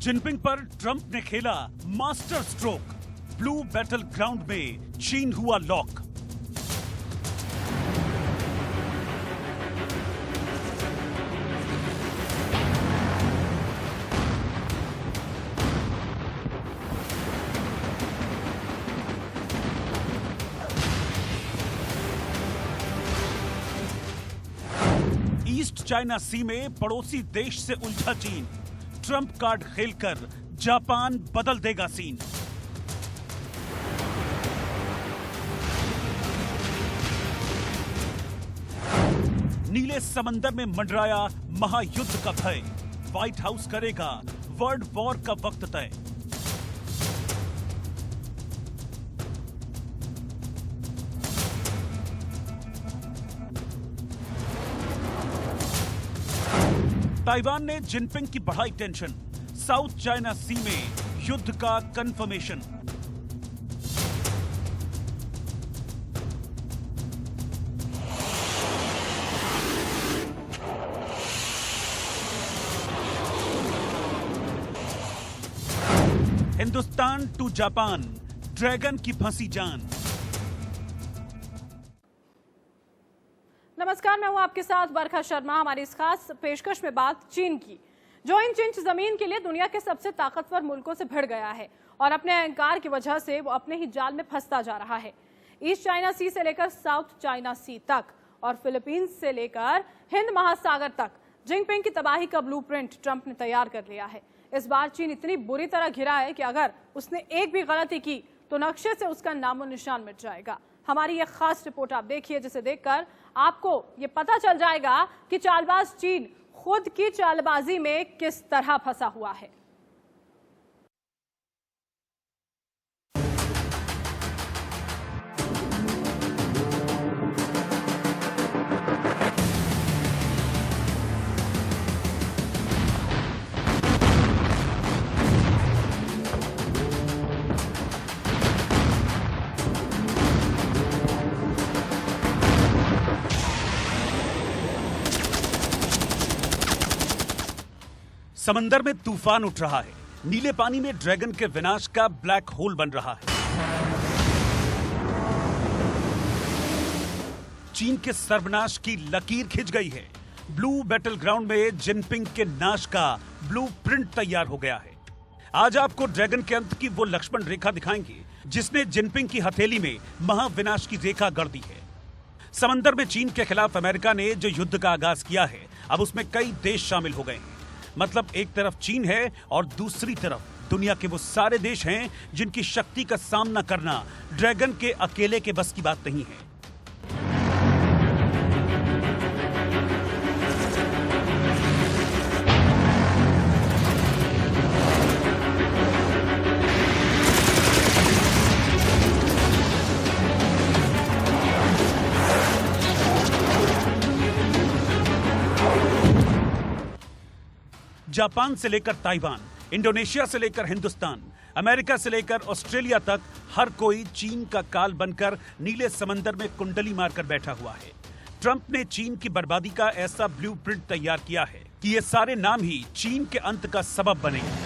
Jinping पर Trump ने खेला master stroke. Blue battle ground में चीन हुआ लॉक। ईस्ट चाइना सी में पड़ोसी देश से उलझा चीन। ट्रंप कार्ड खेलकर जापान बदल देगा सीन। नीले समंदर में मंडराया महायुद्ध का भय। व्हाइट हाउस करेगा वर्ल्ड वॉर का वक्त तय। ताइवान ने जिनपिंग की बढ़ाई टेंशन। साउथ चाइना सी में युद्ध का confirmation. Hindustan to Japan, dragon की फंसी जान। नमस्कार, मैं हूं आपके साथ बरखा शर्मा। हमारी इस खास पेशकश में बात चीन की, जो इंच इंच जमीन के लिए दुनिया के सबसे ताकतवर मुल्कों से भिड़ गया है और अपने अहंकार की वजह से वो अपने ही जाल में फंसता जा रहा है। ईस्ट चाइना सी से लेकर साउथ चाइना सी तक और फिलीपींस से लेकर हिंद महासागर तक जिनपिंग की तबाही का ब्लूप्रिंट ट्रंप ने तैयार कर लिया है। इस बार चीन इतनी बुरी तरह घिरा है कि अगर उसने एक भी गलती की तो नक्शे से उसका नामो निशान मिट जाएगा। हमारी ये खास रिपोर्ट आप देखिए, जिसे देखकर आपको ये पता चल जाएगा कि चालबाज चीन खुद की चालबाजी में किस तरह फंसा हुआ है। समंदर में तूफान उठ रहा है। नीले पानी में ड्रैगन के विनाश का ब्लैक होल बन रहा है। चीन के सर्वनाश की लकीर खिंच गई है। ब्लू बैटल ग्राउंड में जिनपिंग के नाश का ब्लूप्रिंट तैयार हो गया है। आज आपको ड्रैगन के अंत की वो लक्ष्मण रेखा दिखाएंगे जिसने जिनपिंग की हथेली में महाविनाश की रेखा गढ़ दी है। समंदर में चीन के खिलाफ अमेरिका ने जो युद्ध का आगाज किया है, अब उसमें कई देश शामिल हो गए हैं। मतलब एक तरफ चीन है और दूसरी तरफ दुनिया के वो सारे देश हैं जिनकी शक्ति का सामना करना ड्रैगन के अकेले के बस की बात नहीं है। जापान से लेकर ताइवान, इंडोनेशिया से लेकर हिंदुस्तान, अमेरिका से लेकर ऑस्ट्रेलिया तक हर कोई चीन का काल बनकर नीले समंदर में कुंडली मारकर बैठा हुआ है। ट्रंप ने चीन की बर्बादी का ऐसा ब्लूप्रिंट तैयार किया है कि ये सारे नाम ही चीन के अंत का सबब बनेंगे।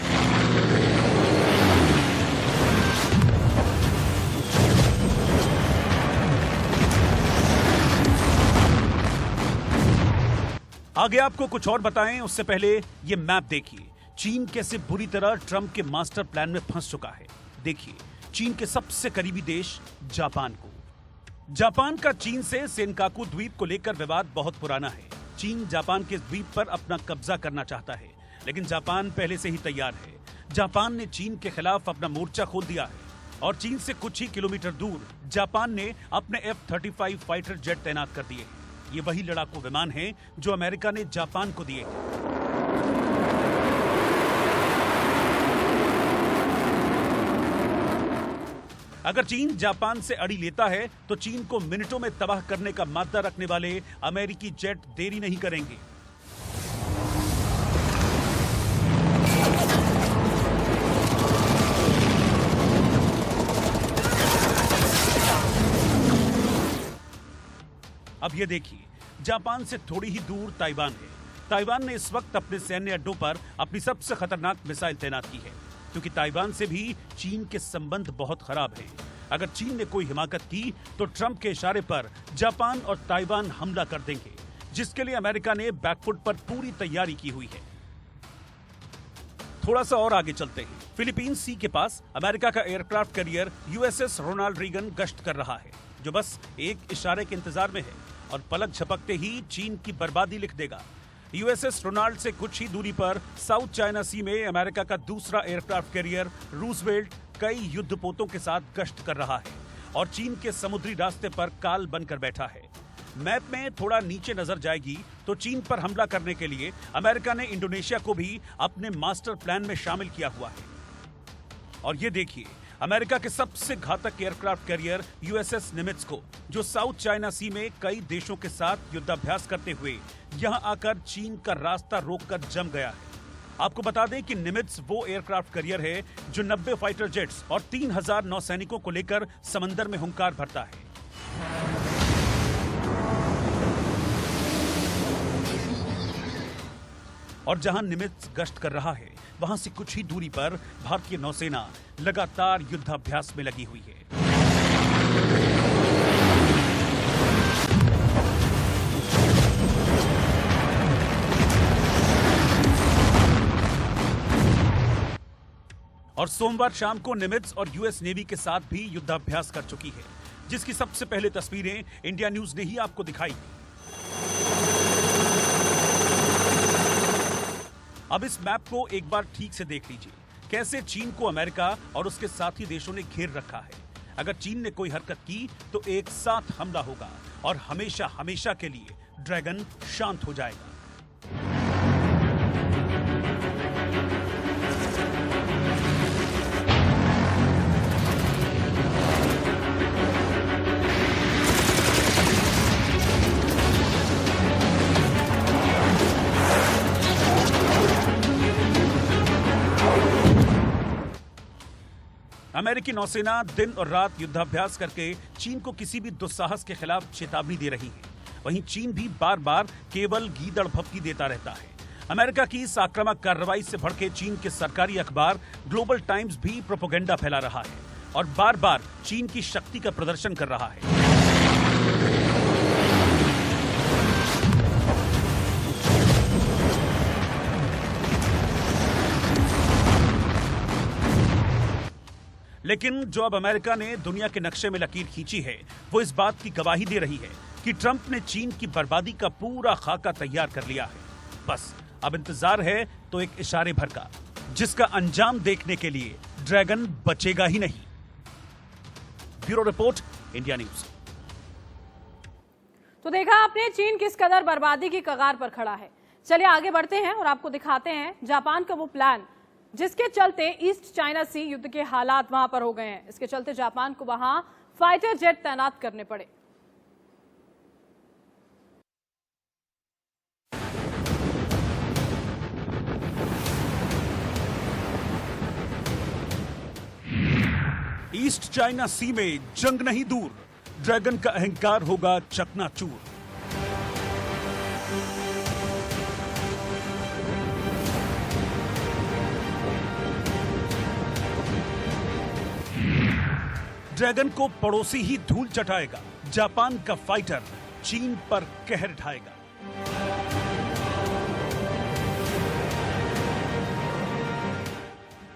आगे आपको कुछ और बताएं, उससे पहले ये मैप देखिए। चीन कैसे बुरी तरह ट्रंप के मास्टर प्लान में फंस चुका है। देखिए, चीन के सबसे करीबी देश जापान को। जापान का चीन से सेनकाकू द्वीप को लेकर विवाद बहुत पुराना है। चीन जापान के द्वीप पर अपना कब्जा करना चाहता है, लेकिन जापान पहले से ही तैयार है। जापान ने चीन के खिलाफ अपना मोर्चा खोल दिया है और चीन से कुछ ही किलोमीटर दूर जापान ने अपने F-35 फाइटर जेट तैनात कर दिए। ये वही लड़ाकू विमान हैं जो अमेरिका ने जापान को दिए। अगर चीन जापान से अड़ी लेता है तो चीन को मिनटों में तबाह करने का मादा रखने वाले अमेरिकी जेट देरी नहीं करेंगे। अब ये देखिए, जापान से थोड़ी ही दूर ताइवान है। ताइवान ने इस वक्त अपने सैन्य अड्डों पर अपनी सबसे खतरनाक मिसाइल तैनात की है, क्योंकि ताइवान से भी चीन के संबंध बहुत खराब हैं। अगर चीन ने कोई हिमाकत की तो ट्रंप के इशारे पर जापान और ताइवान हमला कर देंगे, जिसके लिए अमेरिका ने बैकफुट पर पूरी तैयारी की हुई है। थोड़ा सा और आगे चलते हैं। फिलीपींस सी के पास अमेरिका का aircraft carrier USS Ronald Reagan गश्त कर रहा है, जो बस एक इशारे के इंतजार में है और पलक झपकते ही चीन की बर्बादी लिख देगा। यूएसएस रोनाल्ड से कुछ ही दूरी पर साउथ चाइना सी में अमेरिका का दूसरा एयरक्राफ्ट कैरियर रूजवेल्ट कई युद्धपोतों के साथ गश्त कर रहा है और चीन के समुद्री रास्ते पर काल बनकर बैठा है। मैप में थोड़ा नीचे नजर जाएगी तो चीन पर हमला करने के लिए अमेरिका ने इंडोनेशिया को भी अपने मास्टर प्लान में शामिल किया हुआ है। और ये देखिए, अमेरिका के सबसे घातक एयरक्राफ्ट कैरियर यूएसएस निमित्ज को, जो साउथ चाइना सी में कई देशों के साथ युद्धाभ्यास करते हुए यहां आकर चीन का रास्ता रोककर जम गया है। आपको बता दें कि निमित्ज वो एयरक्राफ्ट कैरियर है जो 90 फाइटर जेट्स और 3000 नौसैनिकों को लेकर समंदर में हुंकार भरता है। और जहां निमित्ज गश्त कर रहा है, वहां से कुछ ही दूरी पर भारतीय नौसेना लगातार युद्धाभ्यास में लगी हुई है। और सोमवार शाम को निमित्ज और यूएस नेवी के साथ भी युद्धाभ्यास कर चुकी है, जिसकी सबसे पहले तस्वीरें इंडिया न्यूज ने ही आपको दिखाई। अब इस मैप को एक बार ठीक से देख लीजिए, कैसे चीन को अमेरिका और उसके साथी देशों ने घेर रखा है। अगर चीन ने कोई हरकत की तो एक साथ हमला होगा और हमेशा हमेशा के लिए ड्रैगन शांत हो जाएगा। अमेरिकी नौसेना दिन और रात युद्धाभ्यास करके चीन को किसी भी दुस्साहस के खिलाफ चेतावनी दे रही है। वहीं चीन भी बार बार केवल गीदड़ भपकी देता रहता है। अमेरिका की इस आक्रामक कार्रवाई से भड़के चीन के सरकारी अखबार ग्लोबल टाइम्स भी प्रोपेगेंडा फैला रहा है और बार बार चीन की शक्ति का प्रदर्शन कर रहा है। लेकिन जो अब अमेरिका ने दुनिया के नक्शे में लकीर खींची है, वो इस बात की गवाही दे रही है कि ट्रंप ने चीन की बर्बादी का पूरा खाका तैयार कर लिया है। बस अब इंतजार है तो एक इशारे भर का, जिसका अंजाम देखने के लिए ड्रैगन बचेगा ही नहीं। Bureau report, India news. तो देखा आपने, चीन किस कदर बर्बादी की कगार पर खड़ा है। चलिए आगे बढ़ते हैं और आपको दिखाते हैं जापान का वो प्लान जिसके चलते ईस्ट चाइना सी युद्ध के हालात वहां पर हो गए हैं। इसके चलते जापान को वहां फाइटर जेट तैनात करने पड़े। ईस्ट चाइना सी में जंग नहीं दूर, ड्रैगन का अहंकार होगा चकनाचूर। ड्रैगन को पड़ोसी ही धूल चटाएगा, जापान का फाइटर चीन पर कहर ढाएगा।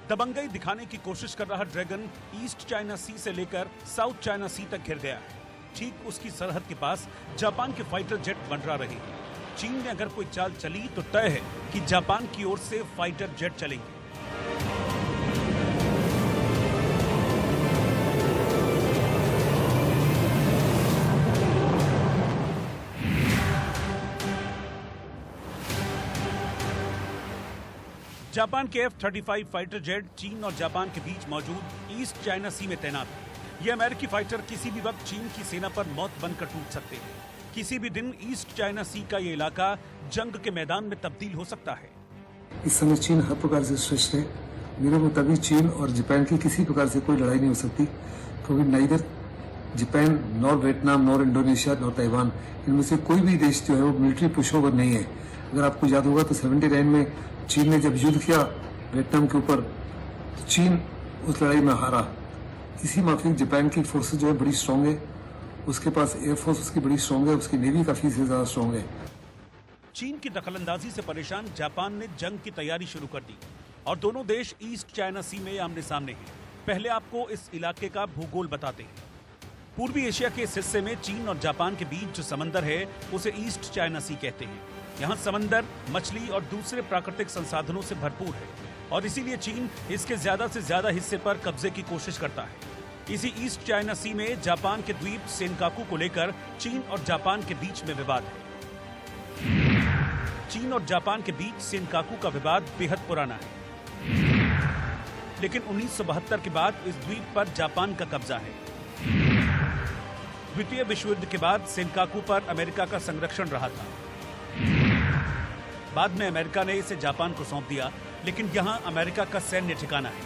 दबंगई दिखाने की कोशिश कर रहा ड्रैगन ईस्ट चाइना सी से लेकर साउथ चाइना सी तक घिर गया है। ठीक उसकी सरहद के पास जापान के फाइटर जेट मंडरा रहे हैं। चीन में अगर कोई चाल चली तो तय है कि जापान की ओर से फाइटर जेट चलेंगे। जापान के F-35 फाइटर जेट चीन और जापान के बीच मौजूद ईस्ट चाइना सी में तैनात है। ये अमेरिकी फाइटर किसी भी वक्त चीन की सेना पर मौत बनकर टूट सकते हैं। किसी भी दिन ईस्ट चाइना सी का ये इलाका जंग के मैदान में तब्दील हो सकता है। इस समय चीन हर प्रकार से श्रेष्ठ है। मेरे मुताबिक चीन और जापान की किसी प्रकार से कोई लड़ाई नहीं हो सकती, क्योंकि neither Japan, nor Vietnam, nor Indonesia, nor Taiwan, इनमें से कोई भी देश जो है वो मिलिट्री पुश ओवर नहीं है। अगर आपको याद होगा तो 79 में चीन ने जब युद्ध किया वियतनाम के ऊपर, तो चीन उस लड़ाई में हारा। इसी माफिक जापान की फोर्सेस जो है बड़ी स्ट्रांग है, उसके पास एयरफोर्स उसकी बड़ी स्ट्रांग है, उसकी नेवी काफी से ज्यादा स्ट्रांग है। चीन की दखलंदाजी से परेशान जापान ने जंग की तैयारी शुरू कर दी और दोनों देश ईस्ट चाइना सी में आमने सामने हैं। पहले आपको इस इलाके का भूगोल बताते हैं। पूर्वी एशिया के इस हिस्से में चीन और जापान के बीच जो समंदर है उसे ईस्ट चाइना सी कहते हैं। यहाँ समंदर, मछली और दूसरे प्राकृतिक संसाधनों से भरपूर है और इसीलिए चीन इसके ज्यादा से ज्यादा हिस्से पर कब्जे की कोशिश करता है। इसी ईस्ट चाइना सी में जापान के द्वीप सेनकाकू को लेकर चीन और जापान के बीच में विवाद है। चीन और जापान के बीच सेनकाकू का विवाद बेहद पुराना है, लेकिन 1972 के बाद इस द्वीप पर जापान का कब्जा है। द्वितीय विश्व युद्ध के बाद सेनकाकू पर अमेरिका का संरक्षण रहा था। बाद में अमेरिका ने इसे जापान को सौंप दिया, लेकिन यहां अमेरिका का सैन्य ठिकाना है।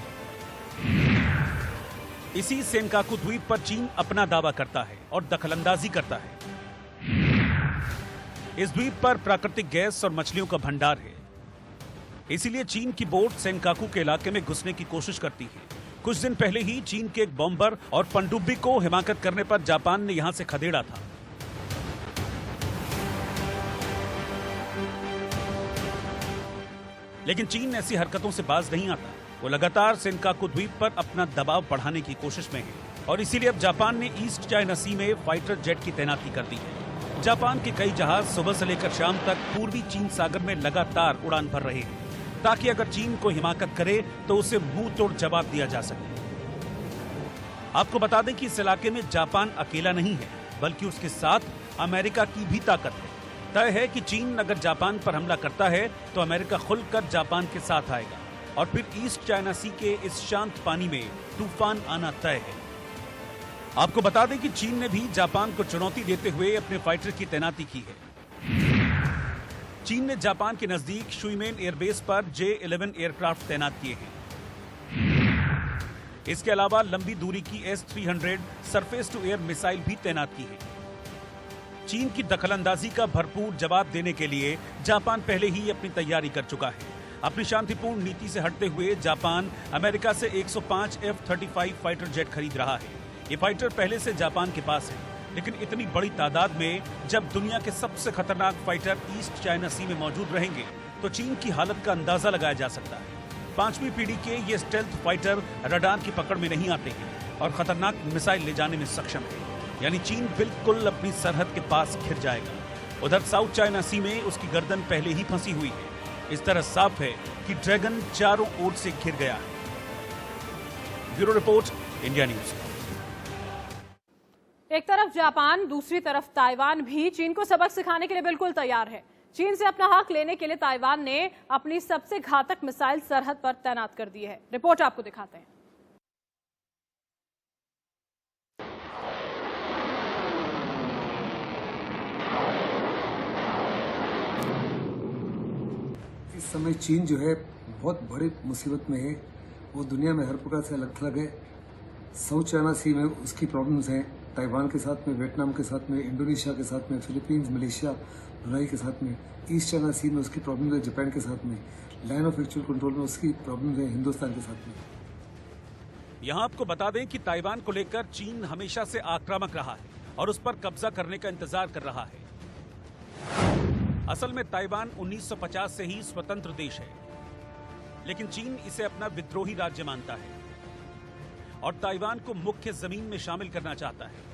इसी सेनकाकू द्वीप पर चीन अपना दावा करता है और दखलंदाजी करता है। इस द्वीप पर प्राकृतिक गैस और मछलियों का भंडार है, इसीलिए चीन की बोट सेनकाकू के इलाके में घुसने की कोशिश करती है। कुछ दिन पहले ही चीन के एक बॉम्बर और पनडुब्बी को हिमाकत करने पर जापान ने यहां से खदेड़ा था। लेकिन चीन ऐसी हरकतों से बाज नहीं आता। वो लगातार सेनकाकू द्वीप पर अपना दबाव बढ़ाने की कोशिश में है और इसीलिए अब जापान ने ईस्ट चाइना सी में फाइटर जेट की तैनाती कर दी है। जापान के कई जहाज सुबह से लेकर शाम तक पूर्वी चीन सागर में लगातार उड़ान भर रहे हैं, ताकि अगर चीन को हिमाकत करे तो उसे मुंह तोड़ जवाब दिया जा सके। आपको बता दें कि इस इलाके में जापान अकेला नहीं है, बल्कि उसके साथ अमेरिका की भी ताकत है। तय है कि चीन अगर जापान पर हमला करता है तो अमेरिका खुलकर जापान के साथ आएगा और फिर ईस्ट चाइना सी के इस शांत पानी में तूफान आना तय है। आपको बता दें कि चीन ने भी जापान को चुनौती देते हुए अपने फाइटर की तैनाती की है। चीन ने जापान के नजदीक शुइमेन एयरबेस पर J-11 एयरक्राफ्ट तैनात किए हैं। इसके अलावा लंबी दूरी की S-300 surface to air missile भी तैनात की है। चीन की दखलंदाजी का भरपूर जवाब देने के लिए जापान पहले ही अपनी तैयारी कर चुका है। अपनी शांतिपूर्ण नीति से हटते हुए जापान अमेरिका से 105 F-35 फाइटर जेट खरीद रहा है। ये फाइटर पहले से जापान के पास है, लेकिन इतनी बड़ी तादाद में जब दुनिया के सबसे खतरनाक फाइटर ईस्ट चाइना सी में मौजूद रहेंगे तो चीन की हालत का अंदाजा लगाया जा सकता है। 5वीं पीढ़ी के ये स्टेल्थ फाइटर रडार की पकड़ में नहीं आते हैं और खतरनाक मिसाइल ले जाने में सक्षम है, यानी चीन बिल्कुल अपनी सरहद के पास घिर जाएगा। उधर साउथ चाइना सी में उसकी गर्दन पहले ही फंसी हुई है। इस तरह साफ है कि ड्रैगन चारों ओर से घिर गया है। Bureau report, India news. एक तरफ जापान, दूसरी तरफ ताइवान भी चीन को सबक सिखाने के लिए बिल्कुल तैयार है। चीन से अपना हक लेने के लिए ताइवान ने अपनी सबसे घातक मिसाइल सरहद पर तैनात कर दी है। रिपोर्ट आपको दिखाते हैं। इस समय चीन जो है बहुत बड़ी मुसीबत में है। वो दुनिया में हर प्रकार से अलग थलग है। साउथ चाइना सी में उसकी प्रॉब्लम्स हैं, ताइवान के साथ में, वियतनाम के साथ में, इंडोनेशिया के साथ में, फिलीपींस, मलेशिया, ब्रुनाई के साथ में। ईस्ट चाइना सी में उसकी प्रॉब्लम है जापान के साथ में। लाइन ऑफ एक्चुअल कंट्रोल में उसकी प्रॉब्लम है हिंदुस्तान के साथ में। यहाँ आपको बता दें कि ताइवान को लेकर चीन हमेशा से आक्रामक रहा है और उस पर कब्जा करने का इंतजार कर रहा है। असल में ताइवान 1950 से ही स्वतंत्र देश है, लेकिन चीन इसे अपना विद्रोही राज्य मानता है और ताइवान को मुख्य जमीन में शामिल करना चाहता है।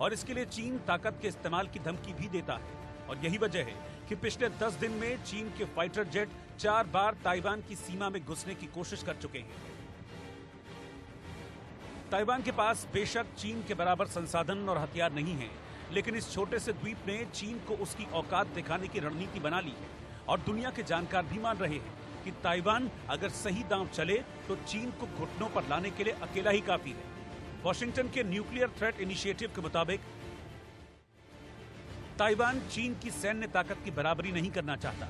और इसके लिए चीन ताकत के इस्तेमाल की धमकी भी देता है और यही वजह है कि पिछले 10 दिन में चीन के फाइटर जेट 4 बार ताइवान की सीमा में घुसने की कोशिश कर चुके हैं। ताइवान के पास बेशक चीन के बराबर संसाधन और हथियार नहीं है, लेकिन इस छोटे से द्वीप ने चीन को उसकी औकात दिखाने की रणनीति बना ली है और दुनिया के जानकार भी मान रहे हैं कि ताइवान अगर सही दांव चले तो चीन को घुटनों पर लाने के लिए अकेला ही काफी है। वॉशिंगटन के न्यूक्लियर थ्रेट इनिशिएटिव के मुताबिक ताइवान चीन की सैन्य ताकत की बराबरी नहीं करना चाहता,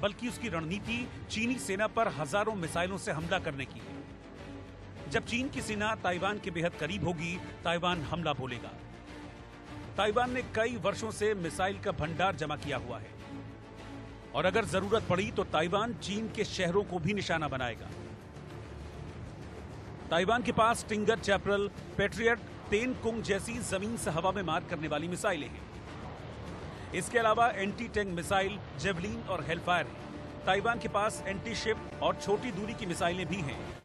बल्कि उसकी रणनीति चीनी सेना पर हजारों मिसाइलों से हमला करने की है। जब चीन की सेना ताइवान के बेहद करीब होगी, ताइवान हमला बोलेगा। ताइवान ने कई वर्षों से मिसाइल का भंडार जमा किया हुआ है और अगर जरूरत पड़ी तो ताइवान चीन के शहरों को भी निशाना बनाएगा। ताइवान के पास स्टिंगर, चैपरल, पैट्रियट, तेनकुंग जैसी जमीन से हवा में मार करने वाली मिसाइलें हैं। इसके अलावा एंटी टैंक मिसाइल, जेवलिन और हेलफायर है। ताइवान के पास एंटी शिप और छोटी दूरी की मिसाइलें भी हैं